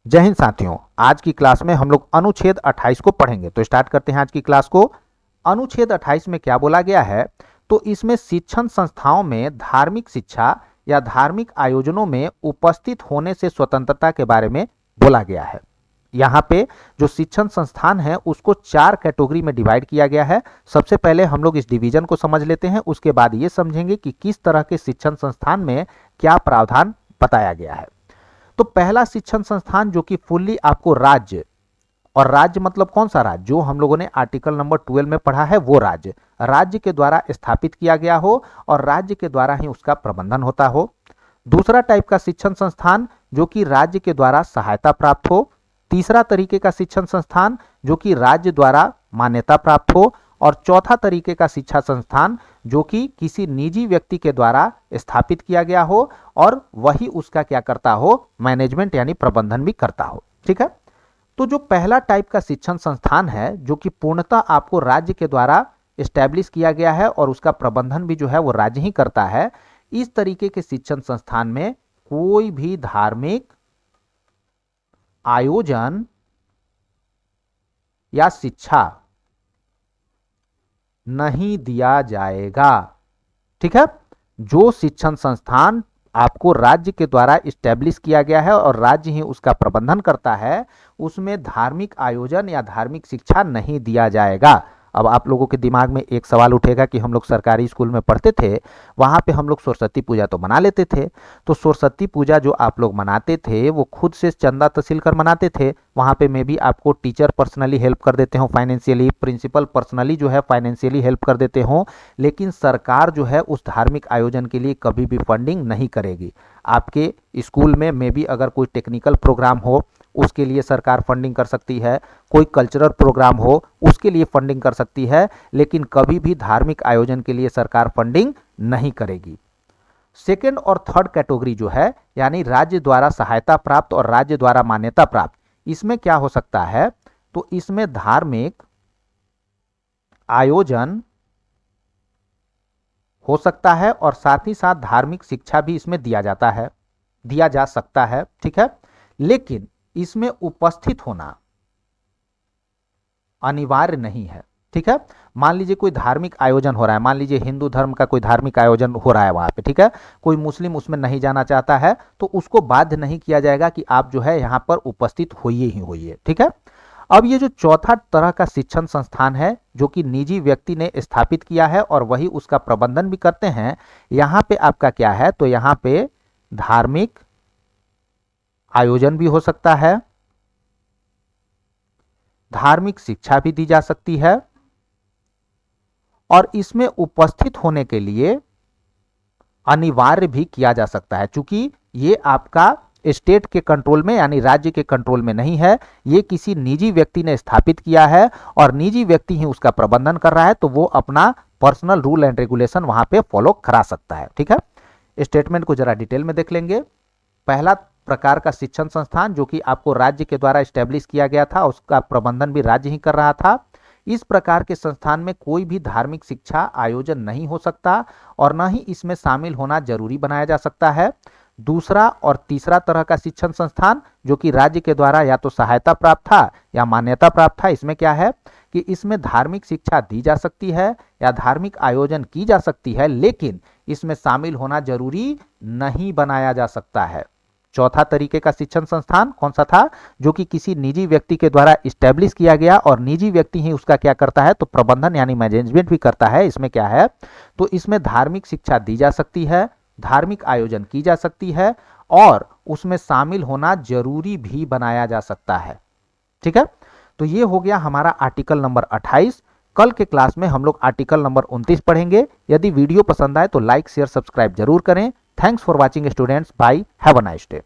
जय हिंद साथियों, आज की क्लास में हम लोग अनुच्छेद 28 को पढ़ेंगे। तो स्टार्ट करते हैं आज की क्लास को। अनुच्छेद 28 में क्या बोला गया है, तो इसमें शिक्षण संस्थाओं में धार्मिक शिक्षा या धार्मिक आयोजनों में उपस्थित होने से स्वतंत्रता के बारे में बोला गया है। यहाँ पे जो शिक्षण संस्थान है उसको 4 कैटेगरी में डिवाइड किया गया है। सबसे पहले हम लोग इस डिवीजन को समझ लेते हैं, उसके बाद ये समझेंगे कि किस तरह के शिक्षण संस्थान में क्या प्रावधान बताया गया है। तो पहला शिक्षण संस्थान जो कि फुल्ली आपको राज्य, और राज्य मतलब कौन सा राज्य, जो हम लोगों ने आर्टिकल नंबर 12 में पढ़ा है वो राज्य के द्वारा स्थापित किया गया हो और राज्य के द्वारा ही उसका प्रबंधन होता हो। दूसरा टाइप का शिक्षण संस्थान जो कि राज्य के द्वारा सहायता प्राप्त हो। तीसरा तरीके का शिक्षण संस्थान जो कि राज्य द्वारा मान्यता प्राप्त हो। और चौथा तरीके का शिक्षा संस्थान जो कि किसी निजी व्यक्ति के द्वारा स्थापित किया गया हो और वही उसका क्या करता हो, मैनेजमेंट यानी प्रबंधन भी करता हो। ठीक है। तो जो पहला टाइप का शिक्षण संस्थान है जो कि पूर्णतः आपको राज्य के द्वारा एस्टैब्लिश किया गया है और उसका प्रबंधन भी जो है वो राज्य ही करता है, इस तरीके के शिक्षण संस्थान में कोई भी धार्मिक आयोजन या शिक्षा नहीं दिया जाएगा। ठीक है। जो शिक्षण संस्थान आपको राज्य के द्वारा इस्टेब्लिश किया गया है और राज्य ही उसका प्रबंधन करता है, उसमें धार्मिक आयोजन या धार्मिक शिक्षा नहीं दिया जाएगा। अब आप लोगों के दिमाग में एक सवाल उठेगा कि हम लोग सरकारी स्कूल में पढ़ते थे, वहाँ पे हम लोग सरस्वती पूजा तो मना लेते थे। तो सरस्वती पूजा जो आप लोग मनाते थे वो खुद से चंदा तहसील कर मनाते थे। वहाँ पे मे भी आपको टीचर पर्सनली हेल्प कर देते हो फाइनेंशियली, प्रिंसिपल पर्सनली जो है फाइनेंशियली हेल्प कर देते हो, लेकिन सरकार जो है उस धार्मिक आयोजन के लिए कभी भी फंडिंग नहीं करेगी। आपके स्कूल में मे भी अगर कोई टेक्निकल प्रोग्राम हो उसके लिए सरकार फंडिंग कर सकती है, कोई कल्चरल प्रोग्राम हो उसके लिए फंडिंग कर सकती है, लेकिन कभी भी धार्मिक आयोजन के लिए सरकार फंडिंग नहीं करेगी। सेकेंड और थर्ड कैटेगरी जो है यानी राज्य द्वारा सहायता प्राप्त और राज्य द्वारा मान्यता प्राप्त, इसमें क्या हो सकता है, तो इसमें धार्मिक आयोजन हो सकता है और साथ ही साथ धार्मिक शिक्षा भी इसमें दिया जा सकता है। ठीक है। लेकिन इसमें उपस्थित होना अनिवार्य नहीं है। ठीक है। मान लीजिए कोई धार्मिक आयोजन हो रहा है, मान लीजिए हिंदू धर्म का कोई धार्मिक आयोजन हो रहा है वहां पे, ठीक है, कोई मुस्लिम उसमें नहीं जाना चाहता है तो उसको बाध्य नहीं किया जाएगा कि आप जो है यहां पर उपस्थित होइए ही होइए। ठीक है। अब ये जो चौथा तरह का शिक्षण संस्थान है जो कि निजी व्यक्ति ने स्थापित किया है और वही उसका प्रबंधन भी करते हैं, यहां पे आपका क्या है, तो यहां पे धार्मिक आयोजन भी हो सकता है, धार्मिक शिक्षा भी दी जा सकती है और इसमें उपस्थित होने के लिए अनिवार्य भी किया जा सकता है। चूंकि ये आपका स्टेट के कंट्रोल में यानी राज्य के कंट्रोल में नहीं है, ये किसी निजी व्यक्ति ने स्थापित किया है और निजी व्यक्ति ही उसका प्रबंधन कर रहा है, तो वो अपना पर्सनल रूल एंड रेगुलेशन वहां पे फॉलो करा सकता है। ठीक है। स्टेटमेंट को जरा डिटेल में देख लेंगे। पहला प्रकार का शिक्षण संस्थान जो कि आपको राज्य के द्वारा एस्टेब्लिश किया गया था, उसका प्रबंधन भी राज्य ही कर रहा था। इस प्रकार के संस्थान में कोई भी धार्मिक शिक्षा आयोजन नहीं हो सकता और न ही इसमें शामिल होना जरूरी बनाया जा सकता है। दूसरा और तीसरा तरह का शिक्षण संस्थान जो कि राज्य के द्वारा या तो सहायता प्राप्त था या मान्यता प्राप्त था, इसमें क्या है कि इसमें धार्मिक शिक्षा दी जा सकती है या धार्मिक आयोजन की जा सकती है, लेकिन इसमें शामिल होना जरूरी नहीं बनाया जा सकता है। चौथा तरीके का शिक्षण संस्थान कौन सा था, जो कि किसी निजी व्यक्ति के द्वारा इस्टेब्लिश किया गया और निजी व्यक्ति ही उसका क्या करता है, तो प्रबंधन यानी मैनेजमेंट भी करता है। इसमें क्या है, तो इसमें धार्मिक शिक्षा दी जा सकती है, धार्मिक आयोजन की जा सकती है और उसमें शामिल होना जरूरी भी बनाया जा सकता है। ठीक है। तो ये हो गया हमारा आर्टिकल नंबर 28। कल के क्लास में हम लोग आर्टिकल नंबर 29 पढ़ेंगे। यदि वीडियो पसंद आए तो लाइक शेयर सब्सक्राइब जरूर करें। Thanks for watching students. Bye, have a nice day.